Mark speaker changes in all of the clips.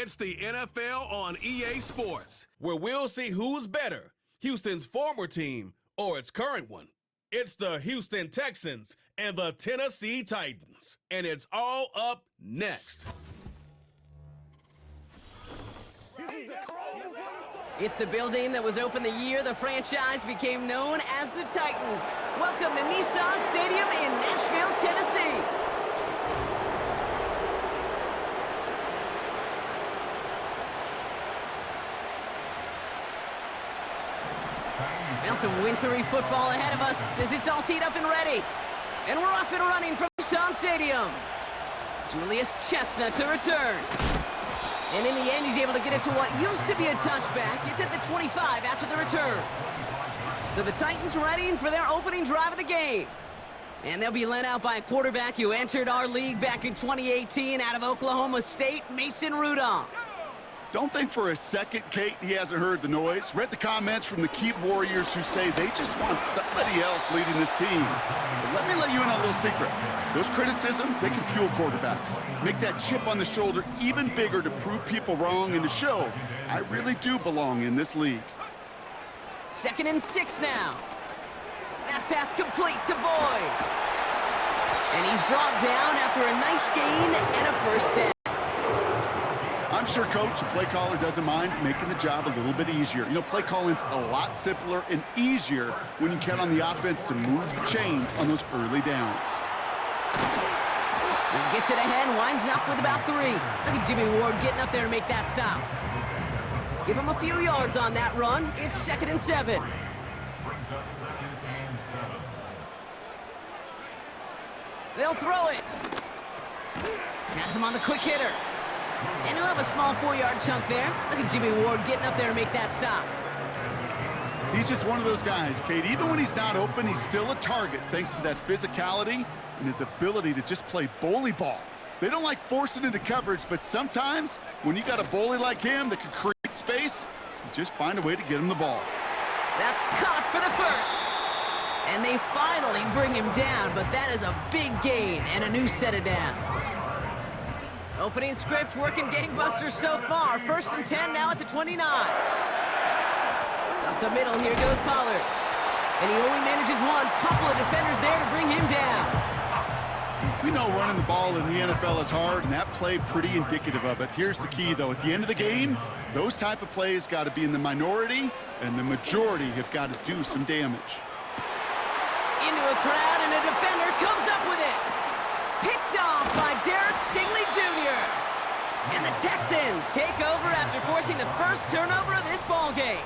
Speaker 1: It's the NFL on EA Sports, where we'll see who's better, Houston's former team or its current one. It's the Houston Texans and the Tennessee Titans, and it's all up next.
Speaker 2: It's the building that was opened the year the franchise became known as the Titans. Welcome to Nissan Stadium in Nashville, Tennessee. Well, some wintry football ahead of us as it's all teed up and ready. And we're off and running from Nissan Stadium. Julius Chestnut to return. And in the end, he's able to get it to what used to be a touchback. It's at the 25 after the return. So the Titans ready for their opening drive of the game. And they'll be led out by a quarterback who entered our league back in 2018 out of Oklahoma State, Mason Rudolph.
Speaker 3: Don't think for a second, Kate, he hasn't heard the noise. Read the comments from the keyboard warriors who say they just want somebody else leading this team. But let me let you in on a little secret. Those criticisms, they can fuel quarterbacks. Make that chip on the shoulder even bigger to prove people wrong and to show I really do belong in this league.
Speaker 2: 2nd and 6 now. That pass complete to Boyd. And he's brought down after a nice gain and a first down.
Speaker 3: I'm sure Coach, the play caller, doesn't mind making the job a little bit easier. You know, play calling's a lot simpler and easier when you count on the offense to move the chains on those early downs.
Speaker 2: He gets it ahead, winds up with about 3. Look at Jimmy Ward getting up there to make that stop. Give him a few yards on that run. It's 2nd and 7. They'll throw it. Has him on the quick hitter. And he'll have a small 4-yard chunk there. Look at Jimmy Ward getting up there to make that stop.
Speaker 3: He's just one of those guys, Kate. Even when he's not open, he's still a target thanks to that physicality and his ability to just play bully ball. They don't like forcing into coverage, but sometimes when you got a bully like him that can create space, you just find a way to get him the ball.
Speaker 2: That's caught for the first. And they finally bring him down, but that is a big gain and a new set of downs. Opening script working gangbusters so far. 1st and 10 now at the 29. Up the middle, here goes Pollard. And he only manages one. Couple of defenders there to bring him down.
Speaker 3: We know running the ball in the NFL is hard, and that play pretty indicative of it. Here's the key, though. At the end of the game, those type of plays got to be in the minority, and the majority have got to do some damage.
Speaker 2: Into a crowd, and a defender comes up with it. Picked off by Derek Stingley Jr. And the Texans take over after forcing the first turnover of this ball game.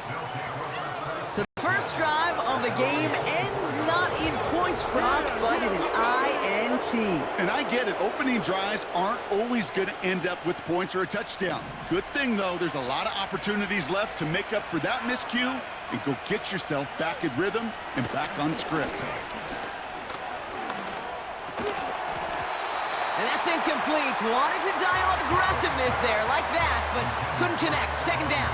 Speaker 2: So the first drive of the game ends not in points brought, but in an INT.
Speaker 3: And I get it. Opening drives aren't always going to end up with points or a touchdown. Good thing, though, there's a lot of opportunities left to make up for that miscue and go get yourself back in rhythm and back on script.
Speaker 2: And that's incomplete. Wanted to dial up aggressiveness there like that, but couldn't connect. 2nd down.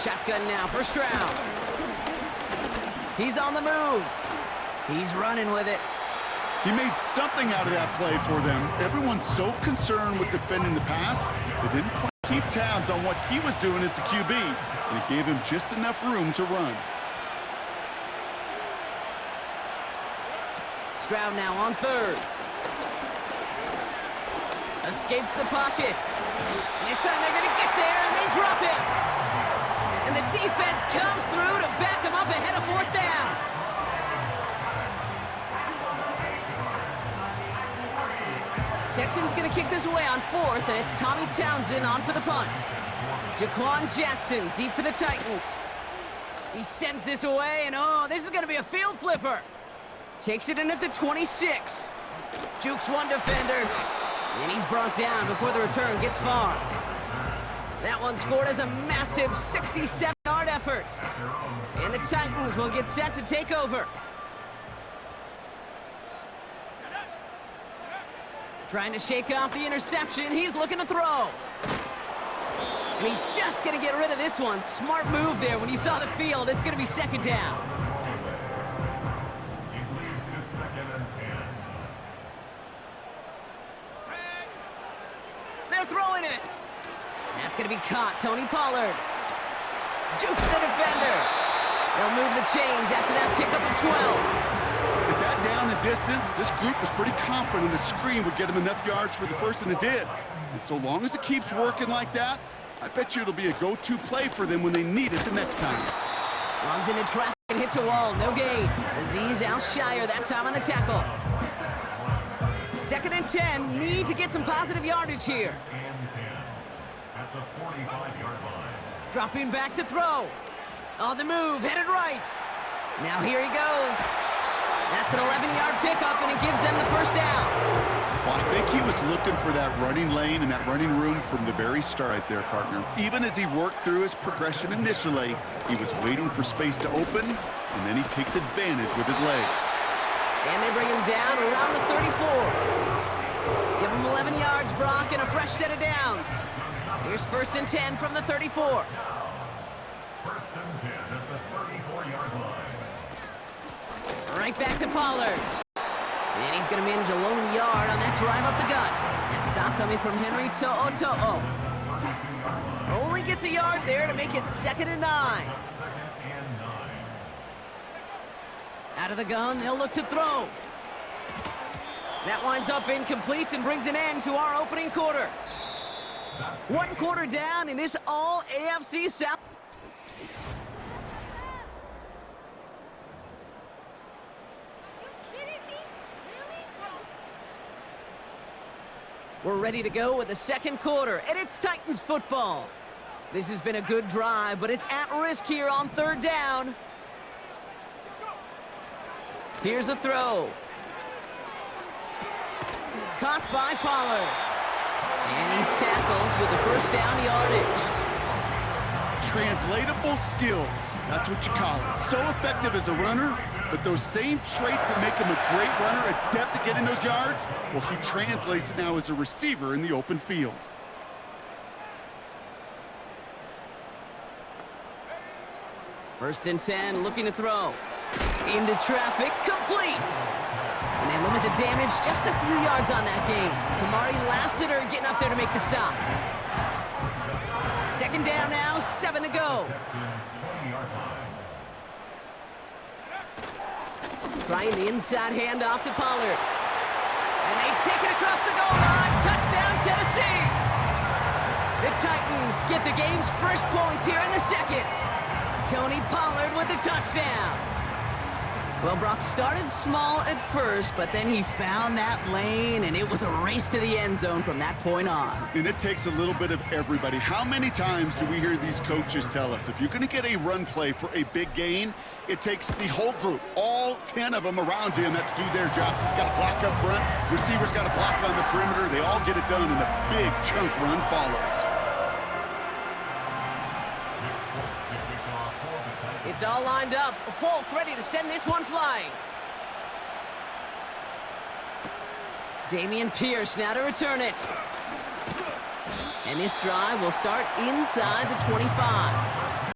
Speaker 2: Shotgun now for Stroud. He's on the move. He's running with it.
Speaker 3: He made something out of that play for them. Everyone's so concerned with defending the pass, they didn't quite keep tabs on what he was doing as a QB. And it gave him just enough room to run.
Speaker 2: Stroud now on 3rd. Escapes the pocket. And this time they're going to get there, and they drop him. And the defense comes through to back him up ahead of 4th down. Texans going to kick this away on 4th, and it's Tommy Townsend on for the punt. Jaquan Jackson deep for the Titans. He sends this away, and oh, this is going to be a field flipper. Takes it in at the 26. Jukes one defender, and he's brought down before the return gets far. That one scored as a massive 67-yard effort. And the Titans will get set to take over. Trying to shake off the interception. He's looking to throw. And he's just going to get rid of this one. Smart move there when you saw the field. It's going to be 2nd down. caught. Tony Pollard. Juke the defender. They'll move the chains after that pickup of 12.
Speaker 3: With that down and distance, this group was pretty confident the screen would get him enough yards for the first, and it did. And so long as it keeps working like that, I bet you it'll be a go-to play for them when they need it the next time.
Speaker 2: Runs into traffic and hits a wall. No gain. Aziz Al-Shire that time on the tackle. 2nd and 10. Need to get some positive yardage here. Dropping back to throw. On the move, headed right. Now here he goes. That's an 11-yard pickup, and it gives them the first down.
Speaker 3: Well, I think he was looking for that running lane and that running room from the very start right there, partner. Even as he worked through his progression initially, he was waiting for space to open, and then he takes advantage with his legs.
Speaker 2: And they bring him down around the 34. Give him 11 yards, Brock, and a fresh set of downs. Here's 1st and 10 from the 34.
Speaker 4: 1st and 10 at the 34-yard line.
Speaker 2: Right back to Pollard. And he's going to manage a lone yard on that drive up the gut. That stop coming from Henry To'o. Only gets a yard there to make it 2nd and 9. Out of the gun, they'll look to throw. That winds up incomplete and brings an end to our opening quarter. 1 quarter down in this all AFC South. We're ready to go with the 2nd quarter, and it's Titans football. This has been a good drive, but it's at risk here on 3rd down. Here's a throw. Caught by Pollard. And he's tackled with the first down yardage.
Speaker 3: Translatable skills, that's what you call it. So effective as a runner, but those same traits that make him a great runner, adept at getting those yards, well, he translates now as a receiver in the open field.
Speaker 2: First and 10, looking to throw. Into traffic, complete. And they limit the damage just a few yards on that gain. Kamari Lassiter getting up there to make the stop. 2nd down now, 7 to go. Trying the inside handoff to Pollard. And they take it across the goal line. Touchdown, Tennessee. The Titans get the game's first points here in the 2nd. Tony Pollard with the touchdown. Well, Brock started small at first, but then he found that lane, and it was a race to the end zone from that point on.
Speaker 3: And it takes a little bit of everybody. How many times do we hear these coaches tell us, if you're going to get a run play for a big gain, it takes the whole group, all 10 of them around him have to do their job. Got to block up front, receivers got to block on the perimeter. They all get it done, and a big chunk run follows.
Speaker 2: It's all lined up. Folk ready to send this one flying. Dameon Pierce now to return it. And this drive will start inside the 25.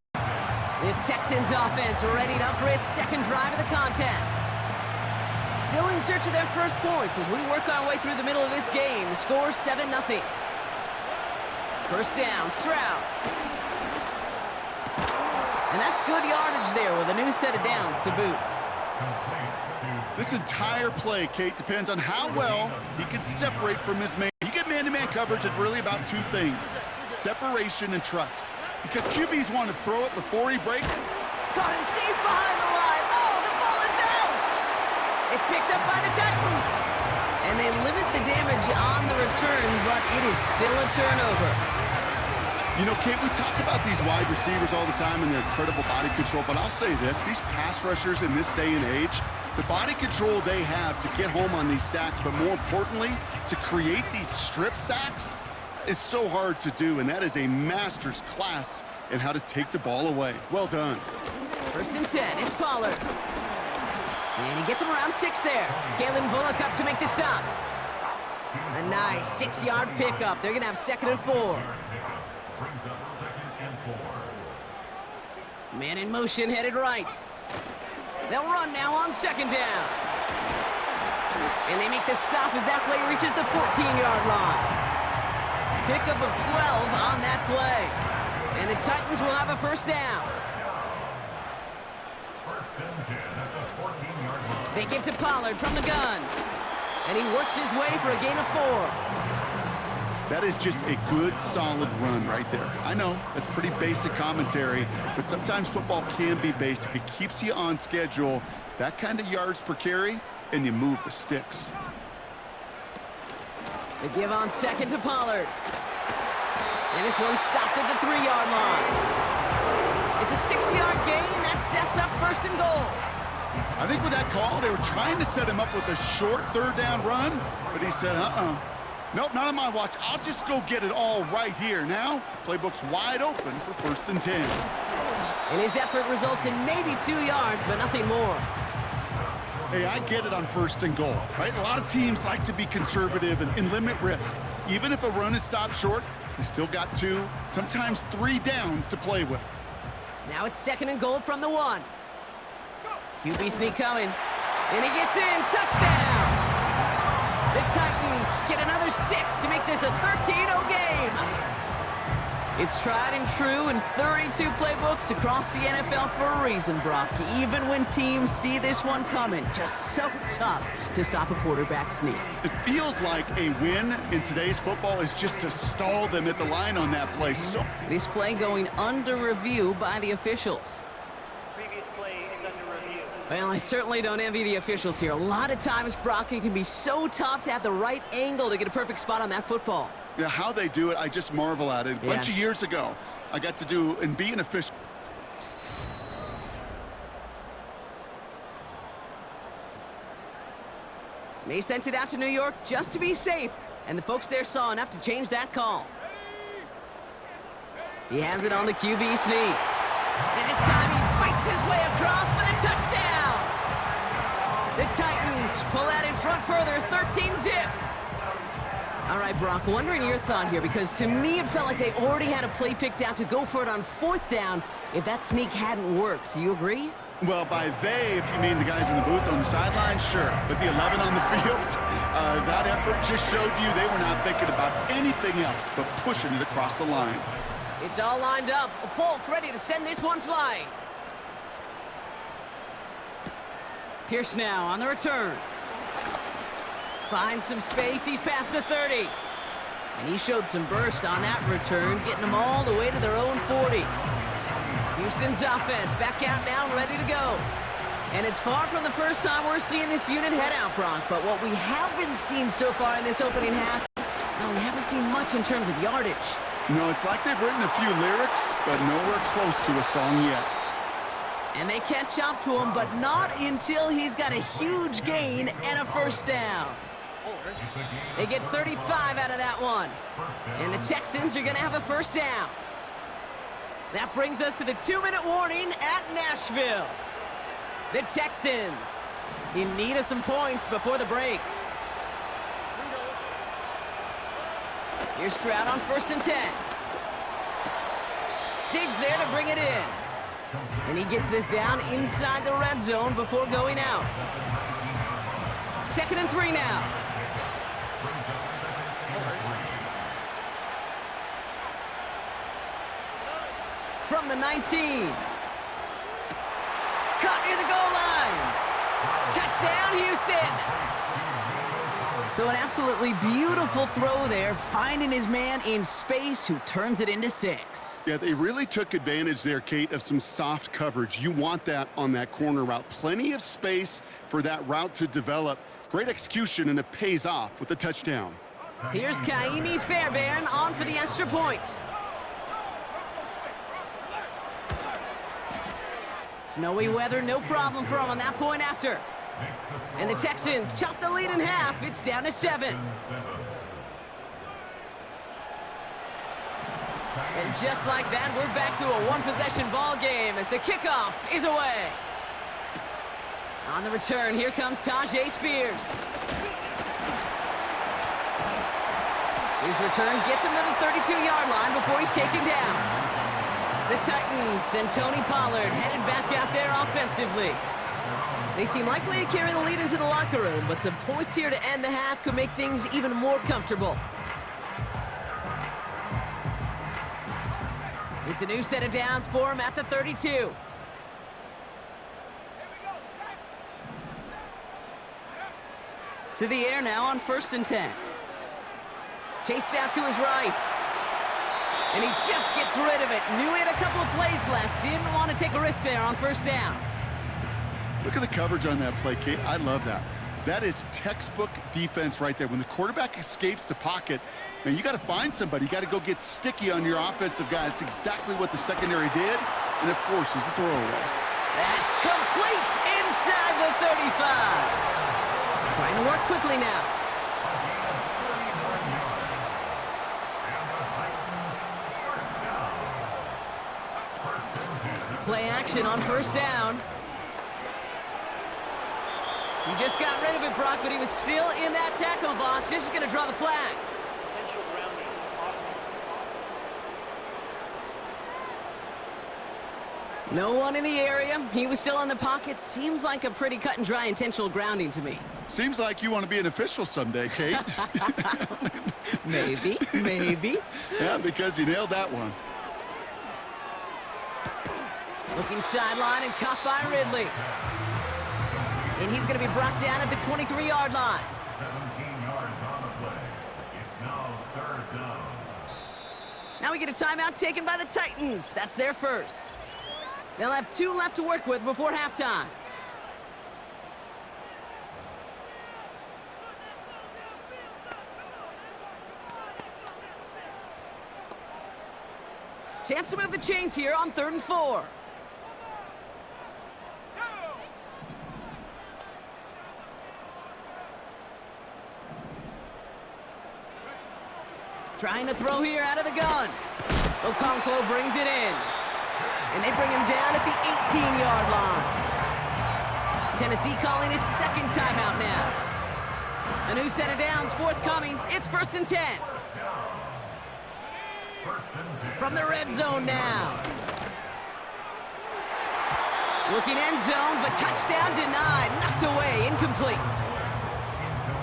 Speaker 2: This Texans offense ready for its 2nd drive of the contest. Still in search of their first points as we work our way through the middle of this game. The score 7-0. First down, Stroud. And that's good yardage there with a new set of downs to boot.
Speaker 3: This entire play, Kate, depends on how well he can separate from his man. You get man-to-man coverage, it's really about 2 things, separation and trust. Because QBs want to throw it before he breaks.
Speaker 2: Caught him deep behind the line. Oh, the ball is out! It's picked up by the Titans. And they limit the damage on the return, but it is still a turnover.
Speaker 3: You know, Kate, we talk about these wide receivers all the time and their incredible body control, but I'll say this, these pass rushers in this day and age, the body control they have to get home on these sacks, but more importantly, to create these strip sacks is so hard to do, and that is a master's class in how to take the ball away. Well done.
Speaker 2: 1st and 10, it's Pollard. And he gets him around 6 there. Kalen Bullock up to make the stop. A nice 6-yard pickup. They're going to have 2nd and 4.
Speaker 4: Brings up 2nd and 4.
Speaker 2: Man in motion, headed right. They'll run now on 2nd down. And they make the stop as that play reaches the 14-yard line. Pickup of 12 on that play. And the Titans will have a first down.
Speaker 4: First and 10 at the 14-yard line.
Speaker 2: They give to Pollard from the gun. And he works his way for a gain of 4.
Speaker 3: That is just a good, solid run right there. I know, that's pretty basic commentary, but sometimes football can be basic. It keeps you on schedule, that kind of yards per carry, and you move the sticks.
Speaker 2: They give on second to Pollard. And this one's stopped at the 3-yard line. It's a 6-yard gain. That sets up first and goal.
Speaker 3: I think with that call, they were trying to set him up with a short third-down run, but he said, nope, not on my watch. I'll just go get it all right here. Now, playbook's wide open for first and 10.
Speaker 2: And his effort results in maybe 2 yards, but nothing more.
Speaker 3: Hey, I get it on first and goal, right? A lot of teams like to be conservative and limit risk. Even if a run is stopped short, you still got 2, sometimes 3 downs to play with.
Speaker 2: Now it's second and goal from the 1. QB sneak coming. And he gets in. Touchdown! The Titans get another 6 to make this a 13-0 game. It's tried and true in 32 playbooks across the NFL for a reason, Brock. Even when teams see this one coming, just so tough to stop a quarterback sneak.
Speaker 3: It feels like a win in today's football is just to stall them at the line on that play. So
Speaker 2: this play going under review by the officials.
Speaker 5: Previous play is under review.
Speaker 2: Well, I certainly don't envy the officials here. A lot of times, Brock, it can be so tough to have the right angle to get a perfect spot on that football.
Speaker 3: yeah, how they do it, I just marvel at it. A bunch
Speaker 2: Yeah.
Speaker 3: of years ago, I got to do and be an official.
Speaker 2: They sent it out to New York just to be safe, and the folks there saw enough to change that call. He has it on the QB sneak. And this time he fights his way across for the touchdown. The Titans pull out in front further, 13-zip. All right, Brock, wondering your thought here, because to me it felt like they already had a play picked out to go for it on 4th down if that sneak hadn't worked. Do you agree?
Speaker 3: Well, by they, if you mean the guys in the booth on the sideline, sure. But the 11 on the field, that effort just showed you they were not thinking about anything else but pushing it across the line.
Speaker 2: It's all lined up. Folk ready to send this one flying. Pierce now on the return. Finds some space. He's past the 30. And he showed some burst on that return, getting them all the way to their own 40. Houston's offense back out now, ready to go. And it's far from the first time we're seeing this unit head out, Brock. But what we haven't seen so far in this opening half, well, we haven't seen much in terms of yardage.
Speaker 3: No, it's like they've written a few lyrics, but nowhere close to a song yet.
Speaker 2: And they catch up to him, but not until he's got a huge gain and a first down. They get 35 out of that one. And the Texans are going to have a first down. That brings us to the 2-minute warning at Nashville. The Texans in need of some points before the break. Here's Stroud on 1st and 10. Diggs there to bring it in. And he gets this down inside the red zone before going out. 2nd and 3 now. From the 19. Caught near the goal line. Touchdown, Houston. So an absolutely beautiful throw there, finding his man in space who turns it into 6.
Speaker 3: Yeah, they really took advantage there, Kate, of some soft coverage. You want that on that corner route. Plenty of space for that route to develop. Great execution, and it pays off with the touchdown.
Speaker 2: Here's Kaimi Fairbairn on for the extra point. Snowy weather, no problem for him on that point after. And the Texans chop the lead in half. It's down to 7. And just like that, we're back to a one-possession ball game as the kickoff is away. On the return, here comes Tajay Spears. His return gets him to the 32-yard line before he's taken down. The Titans and Tony Pollard headed back out there offensively. They seem likely to carry the lead into the locker room, but some points here to end the half could make things even more comfortable. It's a new set of downs for him at the 32. To the air now on 1st and 10. Chased out to his right. And he just gets rid of it. Knew he had a couple of plays left. Didn't want to take a risk there on 1st down.
Speaker 3: Look at the coverage on that play, Kate. I love that. That is textbook defense right there. When the quarterback escapes the pocket, man, you got to find somebody. You got to go get sticky on your offensive guy. That's exactly what the secondary did, and it forces the throwaway.
Speaker 2: That's complete inside the 35. Trying to work quickly now. Play action on 1st down. He just got rid of it, Brock, but he was still in that tackle box. This is going to draw the flag.
Speaker 5: Potential grounding.
Speaker 2: No one in the area. He was still in the pocket. Seems like a pretty cut and dry intentional grounding to me.
Speaker 3: Seems like you want to be an official someday, Kate.
Speaker 2: Maybe, maybe.
Speaker 3: Yeah, because you nailed that one.
Speaker 2: Looking sideline and caught by Ridley. And he's going to be brought down at the 23-yard line.
Speaker 4: 17 yards on the play. It's now 3rd down.
Speaker 2: Now we get a timeout taken by the Titans. That's their first. They'll have 2 left to work with before halftime. Chance to move the chains here on 3rd and 4. Trying to throw here out of the gun. Okonkwo brings it in. And they bring him down at the 18-yard line. Tennessee calling its 2nd timeout now. A new set of downs forthcoming. It's 1st and 10. From the red zone now. Looking end zone, but touchdown denied. Knocked away, incomplete.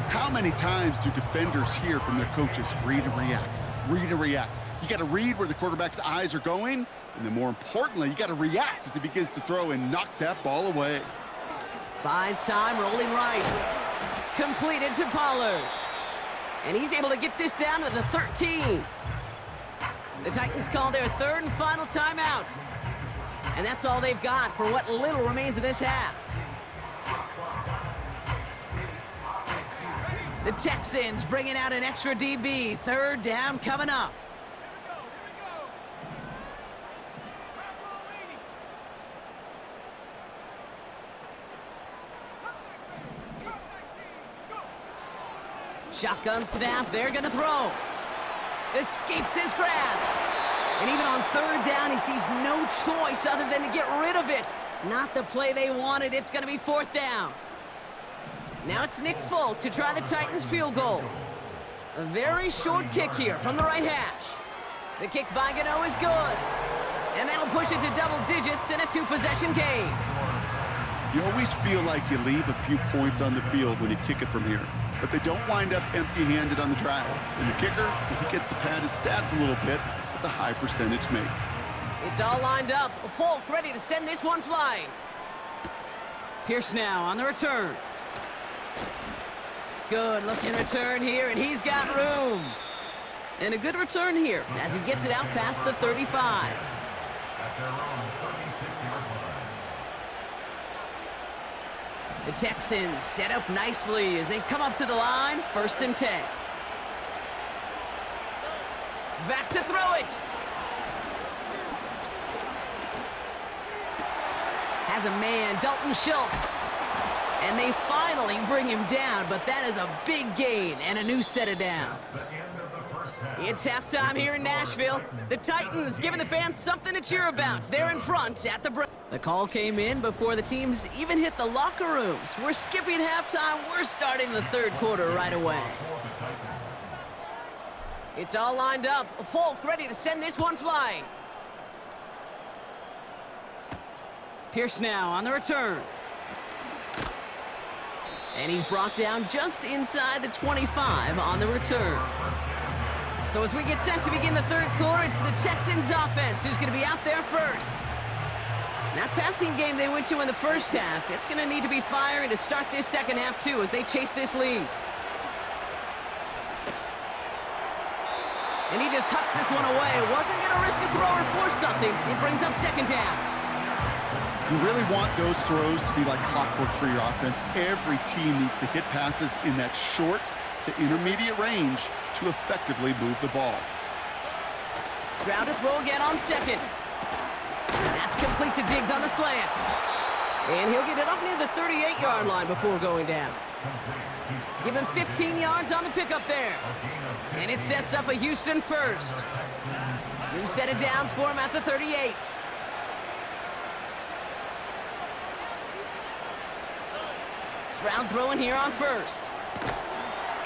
Speaker 3: How many times do defenders hear from their coaches, read and react, read and react? You got to read where the quarterback's eyes are going, and then more importantly, you got to react as he begins to throw and knock that ball away.
Speaker 2: Buys time, rolling right. Completed to Pollard. And he's able to get this down to the 13. The Titans call their 3rd and final timeout. And that's all they've got for what little remains of this half. The Texans bringing out an extra DB. 3rd down coming up. Shotgun snap, they're gonna throw. Escapes his grasp. And even on 3rd down, he sees no choice other than to get rid of it. Not the play they wanted, it's gonna be 4th down. Now it's Nick Folk to try the Titans field goal. A very short kick here from the right hash. The kick by Gano is good. And that'll push it to double digits in a 2-possession game.
Speaker 3: You always feel like you leave a few points on the field when you kick it from here, but they don't wind up empty-handed on the drive. And the kicker, he gets to pad his stats a little bit with a high percentage make.
Speaker 2: It's all lined up. Folk ready to send this one flying. Pierce now on the return. Good looking return here, and he's got room. And a good return here as he gets it out past the 35.
Speaker 4: At their own 36-yard line.
Speaker 2: The Texans set up nicely as they come up to the line, 1st and 10. Back to throw it. Has a man, Dalton Schultz. And they finally bring him down, but that is a big gain and a new set of downs. It's halftime here in Nashville. The Titans giving the fans something to cheer about. They're in front at the break. The call came in before the teams even hit the locker rooms. We're skipping halftime. We're starting the 3rd quarter right away. It's all lined up. Folk ready to send this one flying. Pierce now on the return. And he's brought down just inside the 25 on the return. So as we get set to begin the third quarter, it's the Texans offense who's going to be out there first. That passing game they went to in the first half, it's going to need to be firing to start this second half too as they chase this lead. And he just hucks this one away. Wasn't going to risk a throw or force something. It brings up second down.
Speaker 3: You really want those throws to be like clockwork for your offense. Every team needs to hit passes in that short to intermediate range to effectively move the ball.
Speaker 2: Stroud to throw again on second. That's complete to Diggs on the slant. And he'll get it up near the 38-yard line before going down. Give him 15 yards on the pickup there. And it sets up a Houston first. New set of downs for him at the 38. Stroud throwing here on first.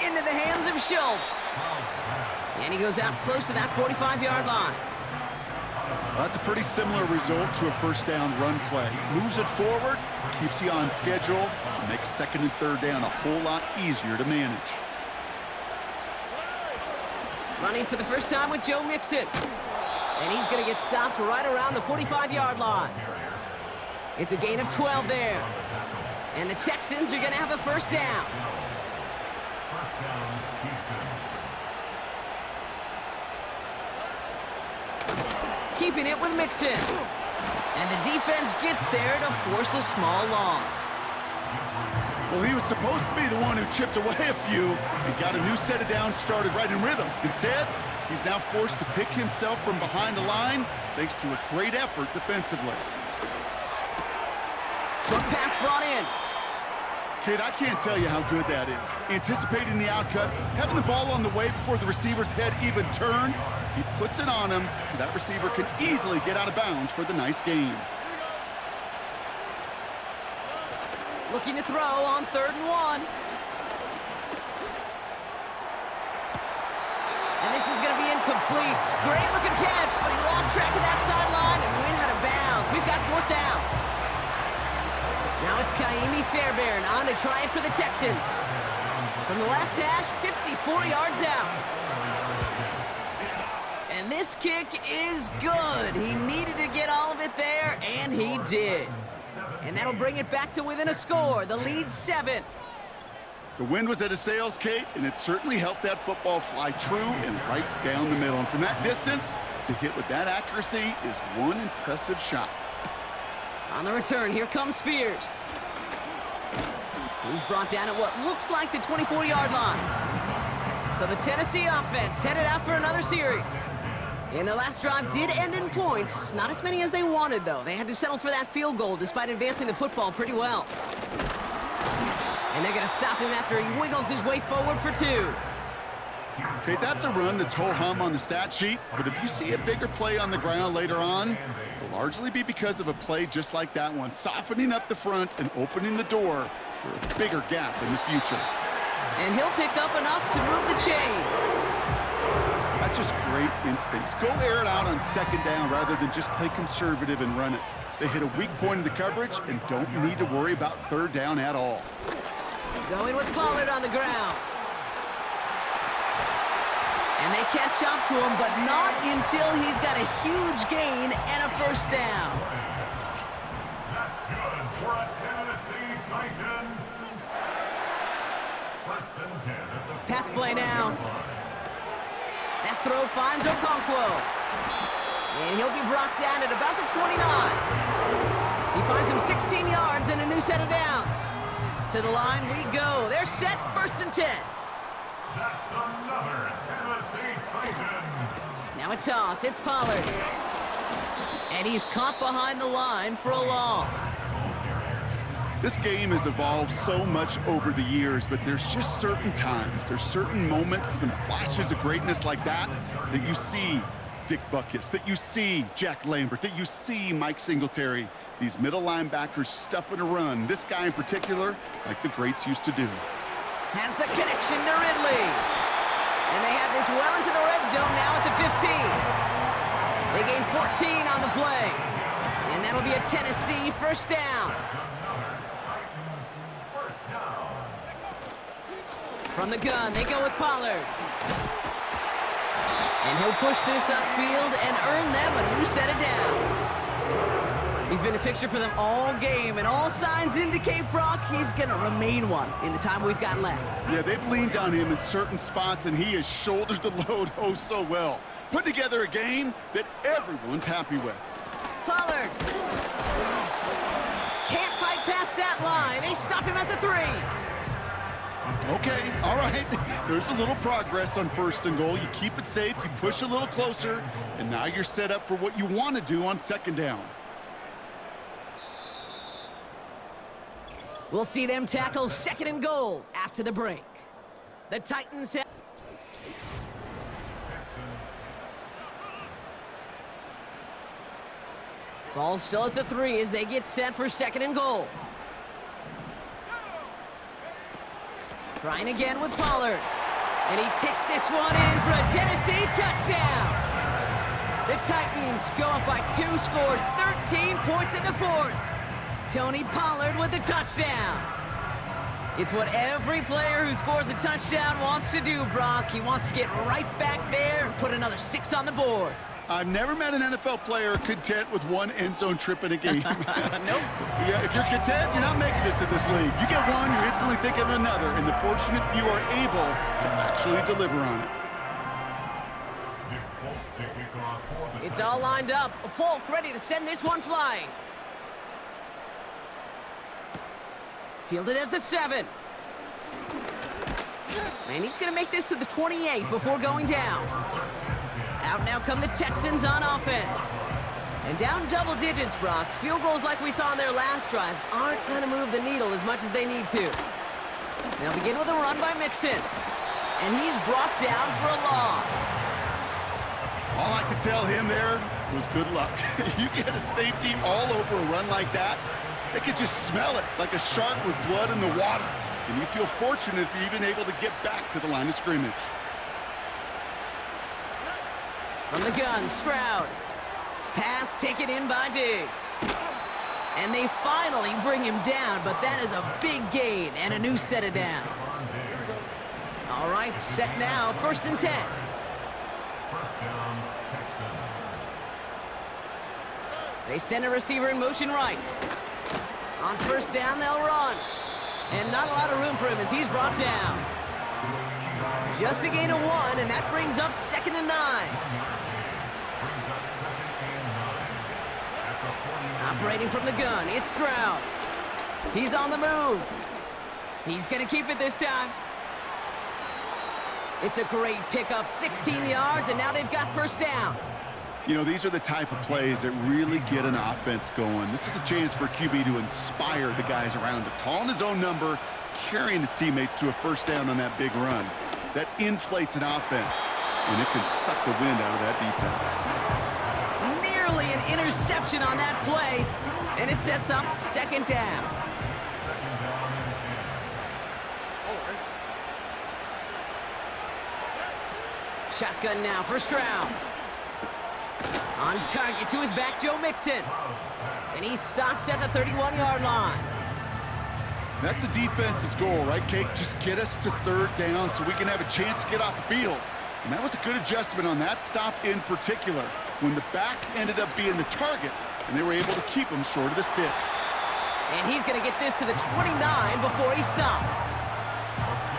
Speaker 2: Into the hands of Schultz. And he goes out close to that 45-yard line.
Speaker 3: Well, that's a pretty similar result to a first down run play. Moves it forward, keeps you on schedule, and makes second and third down a whole lot easier to manage.
Speaker 2: Running for the first time with Joe Mixon. And he's going to get stopped right around the 45-yard line. It's a gain of 12 there. And the Texans are going to have a first down. Keeping it with Mixon. And the defense gets there to force a small loss.
Speaker 3: Well, he was supposed to be the one who chipped away a few and got a new set of downs started right in rhythm. Instead, he's now forced to pick himself from behind the line thanks to a great effort defensively.
Speaker 2: Short pass brought in.
Speaker 3: Kid, I can't tell you how good that is. Anticipating the outcut, having the ball on the way before the receiver's head even turns, he puts it on him so that receiver can easily get out of bounds for the nice gain.
Speaker 2: Looking to throw on 3rd and 1. And this is going to be incomplete. Great looking catch, but he lost track of that sideline and went out of bounds. We've got 4th down. Now it's Kaimi Fairbairn on to try it for the Texans. From the left hash, 54 yards out. And this kick is good. He needed to get all of it there, and he did. And that'll bring it back to within a score. The lead 7.
Speaker 3: The wind was at his sails, Kate, and it certainly helped that football fly true and right down the middle. And from that distance, to hit with that accuracy is one impressive shot.
Speaker 2: On the return, here comes Spears. He's brought down at what looks like the 24-yard line. So the Tennessee offense headed out for another series. And their last drive did end in points. Not as many as they wanted, though. They had to settle for that field goal despite advancing the football pretty well. And they're going to stop him after he wiggles his way forward for 2.
Speaker 3: Okay, that's a run that's ho-hum on the stat sheet, but if you see a bigger play on the ground later on, it'll largely be because of a play just like that one, softening up the front and opening the door for a bigger gap in the future.
Speaker 2: And he'll pick up enough to move the chains.
Speaker 3: That's just great instincts. Go air it out on 2nd down rather than just play conservative and run it. They hit a weak point in the coverage and don't need to worry about 3rd down at all.
Speaker 2: Going with Pollard on the ground. And they catch up to him, but not until he's got a huge gain and a first down.
Speaker 4: That's good for a Tennessee Titan. 1st and 10 at the
Speaker 2: Pass play now. That throw finds Okonkwo. And he'll be brought down at about the 29. He finds him 16 yards and a new set of downs. To the line we go. They're set, 1st and 10.
Speaker 4: That's another Tennessee Titan.
Speaker 2: Now a toss, it's Pollard. And he's caught behind the line for a loss.
Speaker 3: This game has evolved so much over the years, but there's just certain times, there's certain moments, some flashes of greatness like that you see Dick Buckets, that you see Jack Lambert, that you see Mike Singletary. These middle linebackers stuffing a run. This guy in particular, like the greats used to do.
Speaker 2: Has the connection to Ridley. And they have this well into the red zone now at the 15. They gain 14 on the play. And that'll be a Tennessee first down. From the gun, they go with Pollard. And he'll push this upfield and earn them a new set of downs. He's been a fixture for them all game, and all signs indicate, Brock, he's going to remain one in the time we've got left.
Speaker 3: Yeah, they've leaned on him in certain spots, and he has shouldered the load oh so well. Put together a game that everyone's happy with.
Speaker 2: Pollard. Can't fight past that line. They stop him at the 3.
Speaker 3: Okay, all right. There's a little progress on 1st and goal. You keep it safe, you push a little closer, and now you're set up for what you want to do on 2nd down.
Speaker 2: We'll see them tackle 2nd and goal after the break. The Titans have... Ball still at the 3 as they get set for 2nd and goal. Trying again with Pollard. And he ticks this one in for a Tennessee touchdown. The Titans go up by 2 scores, 13 points in the 4th. Tony Pollard with the touchdown. It's what every player who scores a touchdown wants to do, Brock. He wants to get right back there and put another 6 on the board.
Speaker 3: I've never met an NFL player content with 1 end zone trip in a game.
Speaker 2: Nope.
Speaker 3: Yeah, if you're content, you're not making it to this league. You get one, you're instantly thinking of another, and the fortunate few are able to actually deliver on it.
Speaker 2: It's all lined up. Folk ready to send this one flying. Fielded at the 7. And he's going to make this to the 28 before going down. Out now come the Texans on offense. And down double digits, Brock. Field goals like we saw on their last drive aren't going to move the needle as much as they need to. They'll begin with a run by Mixon. And he's brought down for a loss.
Speaker 3: All I could tell him there was good luck. You get a safety all over a run like that, they could just smell it like a shark with blood in the water. And you feel fortunate if you're even able to get back to the line of scrimmage.
Speaker 2: From the gun, Stroud. Pass taken in by Diggs. And they finally bring him down, but that is a big gain and a new set of downs. All right, set now, 1st and 10. They send a receiver in motion right. On 1st down, they'll run. And not a lot of room for him as he's brought down. Just a gain of 1, and that brings up 2nd and 9. Operating from the gun, it's Stroud. He's on the move. He's going to keep it this time. It's a great pickup, 16 yards, and now they've got 1st down.
Speaker 3: You know, these are the type of plays that really get an offense going. This is a chance for QB to inspire the guys around him. Calling his own number, carrying his teammates to a 1st down on that big run. That inflates an offense, and it can suck the wind out of that defense.
Speaker 2: Nearly an interception on that play, and it sets up 2nd down. Shotgun now for Stroud. On target to his back, Joe Mixon. And he's stopped at the 31-yard line.
Speaker 3: That's a defense's goal, right, Kate? Just get us to 3rd down so we can have a chance to get off the field. And that was a good adjustment on that stop in particular, when the back ended up being the target, and they were able to keep him short of the sticks.
Speaker 2: And he's going to get this to the 29 before he stopped.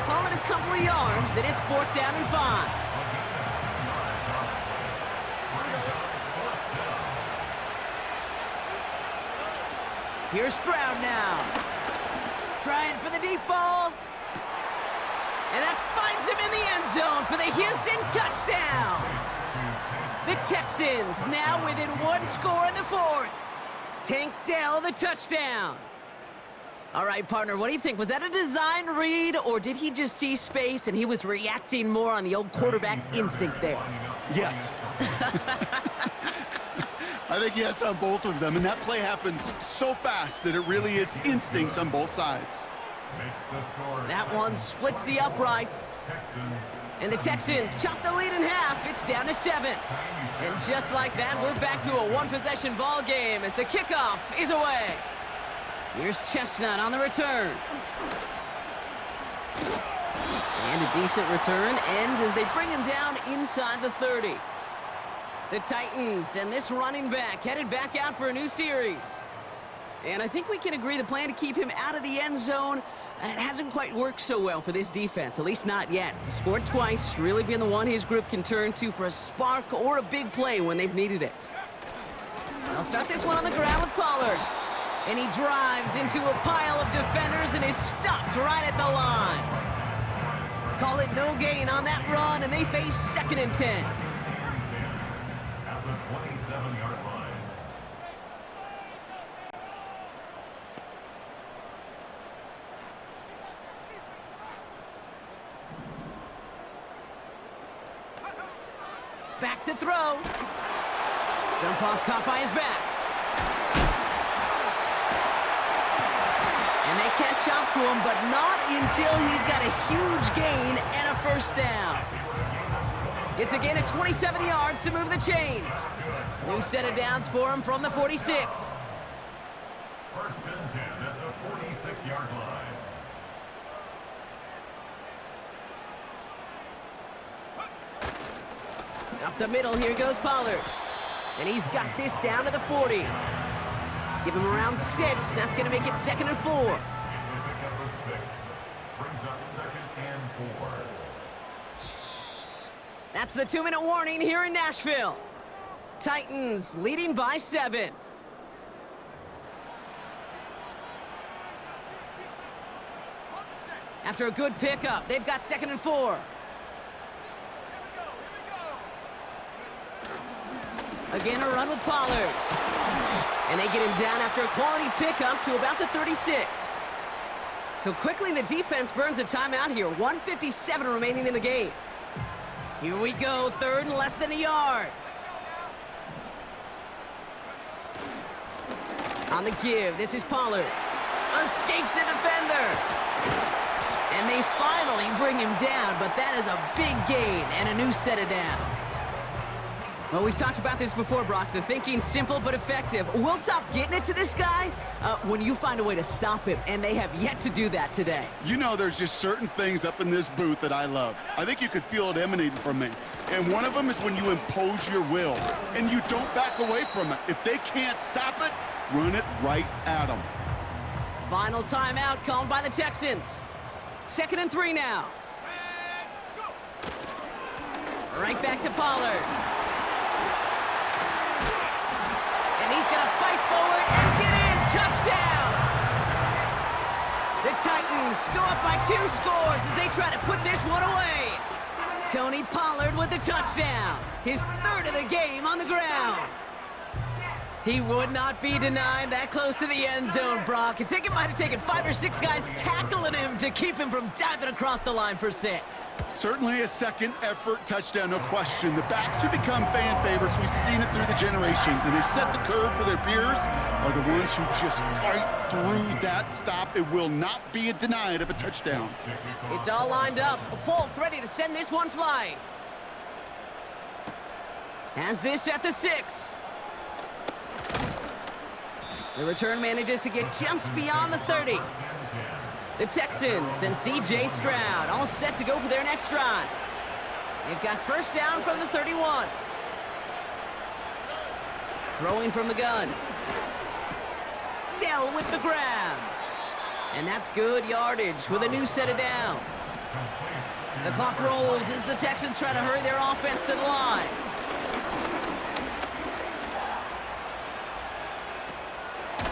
Speaker 2: Call it a couple of yards, and it's 4th down and 5. Here's Stroud now. Trying for the deep ball. And that finds him in the end zone for the Houston touchdown. The Texans now within 1 score in the 4th. Tank Dell the touchdown. All right, partner, what do you think? Was that a design read, or did he just see space and he was reacting more on the old quarterback instinct there?
Speaker 3: Yes. I think yes on both of them, and that play happens so fast that it really is instincts on both sides.
Speaker 2: That one splits the uprights. And the Texans chop the lead in half. It's down to 7. And just like that, we're back to a 1-possession ball game as the kickoff is away. Here's Chestnut on the return. And a decent return ends as they bring him down inside the 30. The Titans and this running back headed back out for a new series. And I think we can agree the plan to keep him out of the end zone, it hasn't quite worked so well for this defense, at least not yet. Scored twice, really been the one his group can turn to for a spark or a big play when they've needed it. I'll start this one on the ground with Pollard. And he drives into a pile of defenders and is stopped right at the line. Call it no gain on that run, and they face 2nd and 10.
Speaker 4: At the 27-yard line.
Speaker 2: Back to throw. Dump off caught by his back. And they catch up to him, but not until he's got a huge gain and a first down. It's a gain of 27 yards to move the chains. New set of downs for him from the 46.
Speaker 4: First and 10 at the 46-yard line.
Speaker 2: Up the middle, here goes Pollard. And he's got this down to the 40. Give him around 6. That's going to make it 2nd and 4.
Speaker 4: It's a pickup of 6. Brings up 2nd and 4.
Speaker 2: That's the 2-minute warning here in Nashville. Titans leading by 7. After a good pickup, they've got 2nd and 4. Again, a run with Pollard. And they get him down after a quality pickup to about the 36. So quickly the defense burns a timeout here. 1:57 remaining in the game. Here we go, 3rd and less than a yard. On the give, this is Pollard. Escapes a defender. And they finally bring him down, but that is a big gain and a new set of downs. Well, we've talked about this before, Brock. The thinking's simple but effective. We'll stop getting it to this guy when you find a way to stop him, and they have yet to do that today.
Speaker 3: You know, there's just certain things up in this booth that I love. I think you could feel it emanating from me. And one of them is when you impose your will, and you don't back away from it. If they can't stop it, run it right at them.
Speaker 2: Final timeout called by the Texans. 2nd and 3 now. Right back to Pollard. And he's going to fight forward and get in. Touchdown! The Titans go up by 2 scores as they try to put this one away. Tony Pollard with the touchdown. His 3rd of the game on the ground. He would not be denied that close to the end zone, Brock. I think it might have taken 5 or 6 guys tackling him to keep him from diving across the line for 6.
Speaker 3: Certainly a second effort touchdown, no question. The backs who become fan favorites, we've seen it through the generations, and they set the curve for their peers, are the ones who just fight through that stop. It will not be denied of a touchdown.
Speaker 2: It's all lined up. Folk ready to send this one flying. Has this at the 6. The return manages to get just beyond the 30. The Texans and C.J. Stroud all set to go for their next drive. They've got first down from the 31. Throwing from the gun. Dell with the grab. And that's good yardage with a new set of downs. The clock rolls as the Texans try to hurry their offense to the line.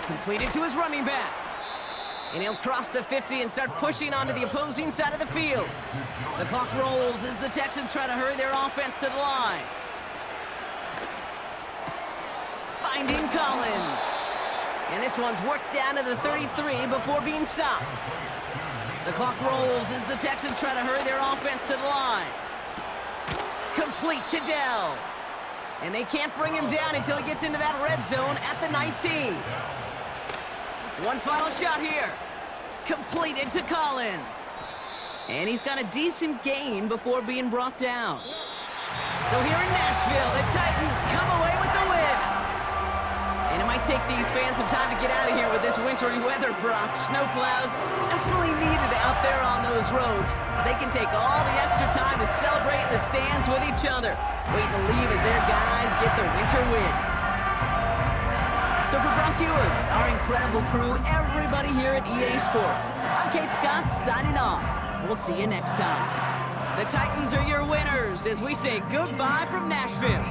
Speaker 2: Completed to his running back. And he'll cross the 50 and start pushing onto the opposing side of the field. The clock rolls as the Texans try to hurry their offense to the line. Finding Collins. And this one's worked down to the 33 before being stopped. The clock rolls as the Texans try to hurry their offense to the line. Complete to Dell. And they can't bring him down until he gets into that red zone at the 19. One final shot here. Completed to Collins. And he's got a decent gain before being brought down. So here in Nashville, the Titans come away with the win. And it might take these fans some time to get out of here with this wintry weather, Brock. Snowplows definitely needed out there on those roads. They can take all the extra time to celebrate in the stands with each other, waiting to leave as their guys get the winter win. So for Brock Eward, our incredible crew, everybody here at EA Sports, I'm Kate Scott signing off. We'll see you next time. The Titans are your winners as we say goodbye from Nashville.